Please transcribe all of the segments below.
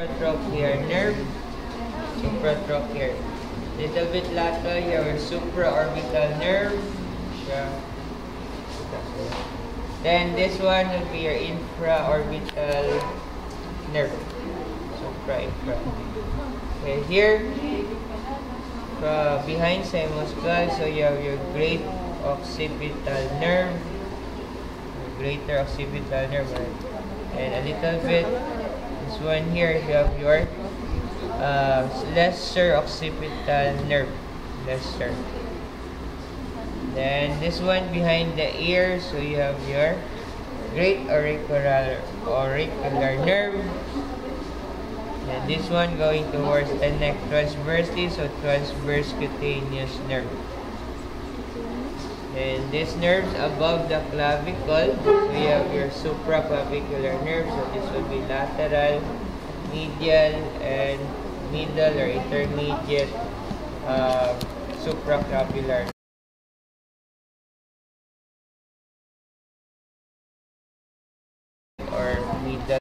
supratrochlear nerve, supratrochlear. Little bit lateral, you have your supraorbital nerve. Then this one will be your infraorbital nerve. Supra. Okay, here, behind simuscle, so you have your great occipital nerve, greater occipital nerve, and a little bit, this one here, you have your lesser occipital nerve, lesser. Then this one behind the ear, so you have your great auricular nerve. And this one going towards the neck transversely, so transverse cutaneous nerve. And this nerves above the clavicle, so you have your supraclavicular nerve, so this will be lateral, medial, and middle or intermediate supraclavicular or middle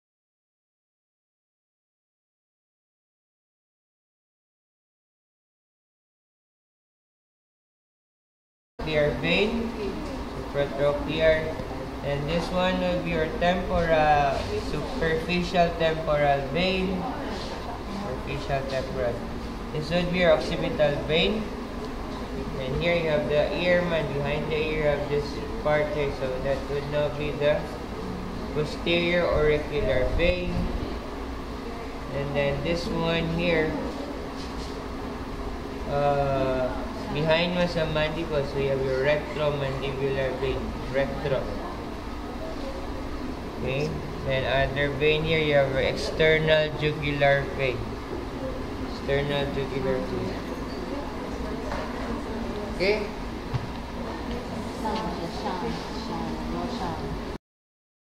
trochlear vein, supratrochlear, and this one will be your temporal, superficial temporal vein, superficial temporal. This would be your occipital vein, and here you have the ear, man. Behind the ear you have this part here, so that would now be the posterior auricular vein. And then this one here, behind mo sa mandible, so you have your retromandibular vein, retro. Okay, then other vein here, you have your external jugular vein, external jugular vein. Okay.